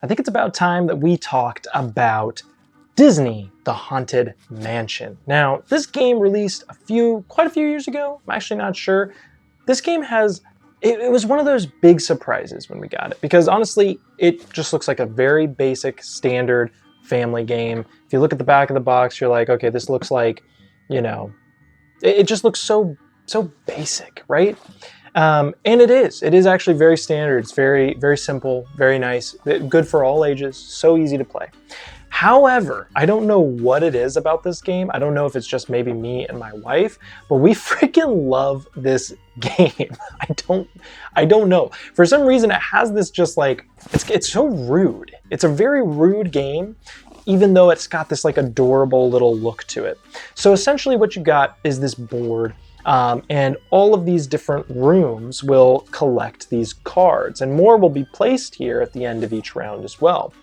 think it's about time that we talked about Disney, The Haunted Mansion. Now, this game released quite a few years ago. I'm actually not sure. This game it was one of those big surprises when we got it, because honestly, it just looks like a very basic, standard family game. If you look at the back of the box, you're like, okay, this looks like, it just looks so basic, right? And it is actually very standard. It's very, very simple, very nice, good for all ages, so easy to play. However, I don't know what it is about this game. I don't know if it's just maybe me and my wife, but we freaking love this game. I don't know. For some reason, it has this just like, it's so rude. It's a very rude game, even though it's got this like adorable little look to it. So essentially what you got is this board, and all of these different rooms will collect these cards, and more will be placed here at the end of each round as well.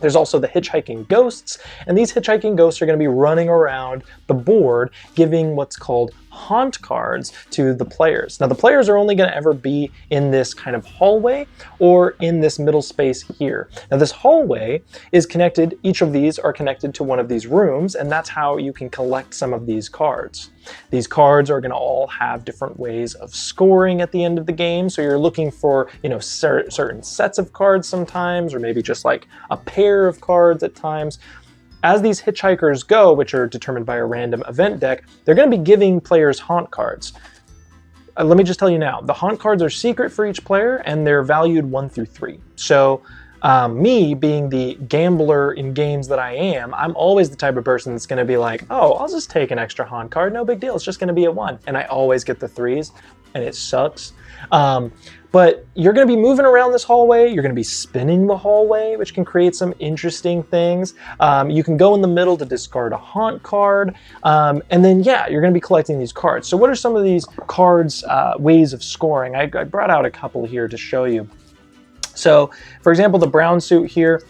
There's also the hitchhiking ghosts, and these hitchhiking ghosts are going to be running around the board giving what's called haunt cards to the players. Now the players are only going to ever be in this kind of hallway or in this middle space here. Now this hallway is connected, each of these are connected to one of these rooms, and that's how you can collect some of these cards. These cards are going to all have different ways of scoring at the end of the game, so you're looking for, certain sets of cards sometimes, or maybe just like a pair of cards at times. As these hitchhikers go, which are determined by a random event deck, they're going to be giving players haunt cards. Let me just tell you now, the haunt cards are secret for each player, and they're valued 1 through 3. So me being the gambler in games that I am, I'm always the type of person that's going to be like, oh, I'll just take an extra haunt card, no big deal, it's just going to be a 1. And I always get the 3s, and it sucks. But you're going to be moving around this hallway, you're going to be spinning the hallway, which can create some interesting things. You can go in the middle to discard a haunt card, and then yeah, you're going to be collecting these cards. So what are some of these cards' ways of scoring? I brought out a couple here to show you. So, for example, the brown suit here,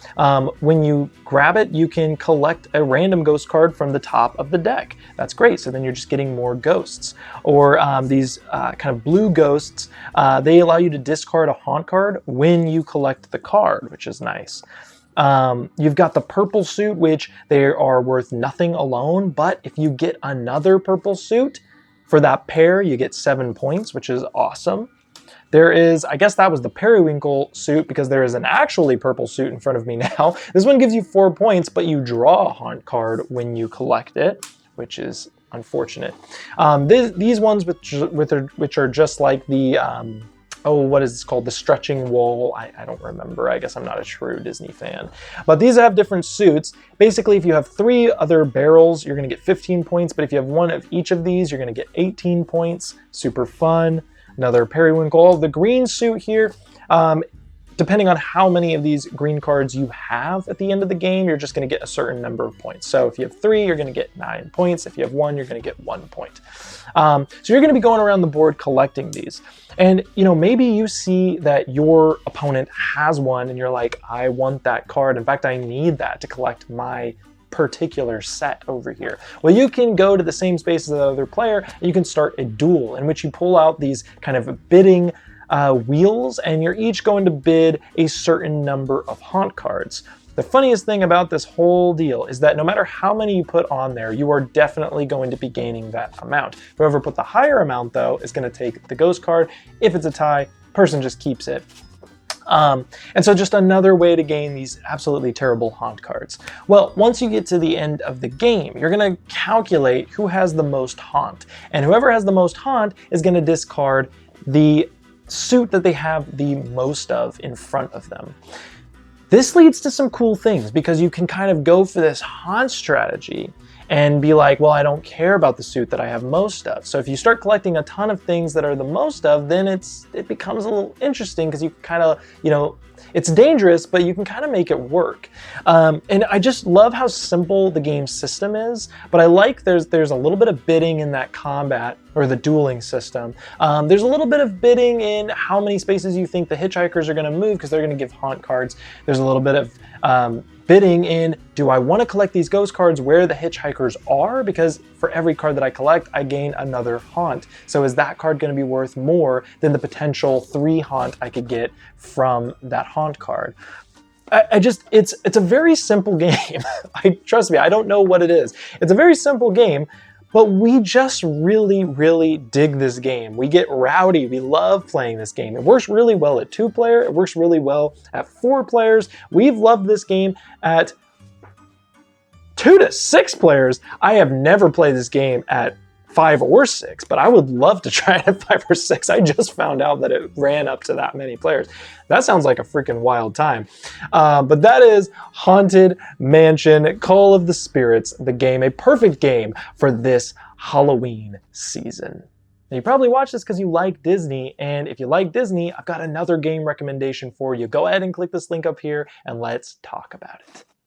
when you grab it, you can collect a random ghost card from the top of the deck. That's great, so then you're just getting more ghosts. Or these kind of blue ghosts, they allow you to discard a haunt card when you collect the card, which is nice. You've got the purple suit, which they are worth nothing alone, but if you get another purple suit, for that pair, you get 7 points, which is awesome. There is, I guess that was the periwinkle suit, because there is an actually purple suit in front of me now. This one gives you 4 points, but you draw a haunt card when you collect it, which is unfortunate. These ones which are just like the, what is this called? The stretching wall. I don't remember. I guess I'm not a true Disney fan. But these have different suits. Basically, if you have 3 other barrels, you're going to get 15 points. But if you have 1 of each of these, you're going to get 18 points. Super fun. Another periwinkle. The green suit here, depending on how many of these green cards you have at the end of the game, you're just going to get a certain number of points. So if you have 3, you're going to get 9 points. If you have 1, you're going to get 1 point. So you're going to be going around the board collecting these. And, maybe you see that your opponent has one and you're like, I want that card. In fact, I need that to collect my particular set over here. Well, you can go to the same space as the other player, and you can start a duel in which you pull out these kind of bidding wheels, and you're each going to bid a certain number of haunt cards. The funniest thing about this whole deal is that no matter how many you put on there, you are definitely going to be gaining that amount. Whoever put the higher amount, though, is going to take the ghost card. If it's a tie, person just keeps it. And so just another way to gain these absolutely terrible haunt cards. Well, once you get to the end of the game, you're going to calculate who has the most haunt. And whoever has the most haunt is going to discard the suit that they have the most of in front of them. This leads to some cool things, because you can kind of go for this haunt strategy and be like, well, I don't care about the suit that I have most of. So if you start collecting a ton of things that are the most of, then it becomes a little interesting, because you kind of, it's dangerous, but you can kind of make it work. And I just love how simple the game system is, but I like there's a little bit of bidding in that combat, or the dueling system. There's a little bit of bidding in how many spaces you think the hitchhikers are going to move, because they're going to give haunt cards. There's a little bit of bidding in, do I want to collect these ghost cards where the hitchhikers are? Because for every card that I collect, I gain another haunt. So is that card going to be worth more than the potential 3 haunt I could get from that haunt card? it's a very simple game. Trust me, I don't know what it is. It's a very simple game, but we just really, really dig this game. We get rowdy. We love playing this game. It works really well at 2-player. It works really well at 4 players. We've loved this game at 2 to 6 players. I have never played this game at 5 or 6, but I would love to try it at 5 or 6. I just found out that it ran up to that many players. That sounds like a freaking wild time. But that is Haunted Mansion, Call of the Spirits, the game, a perfect game for this Halloween season. Now, you probably watch this because you like Disney, and if you like Disney, I've got another game recommendation for you. Go ahead and click this link up here, and let's talk about it.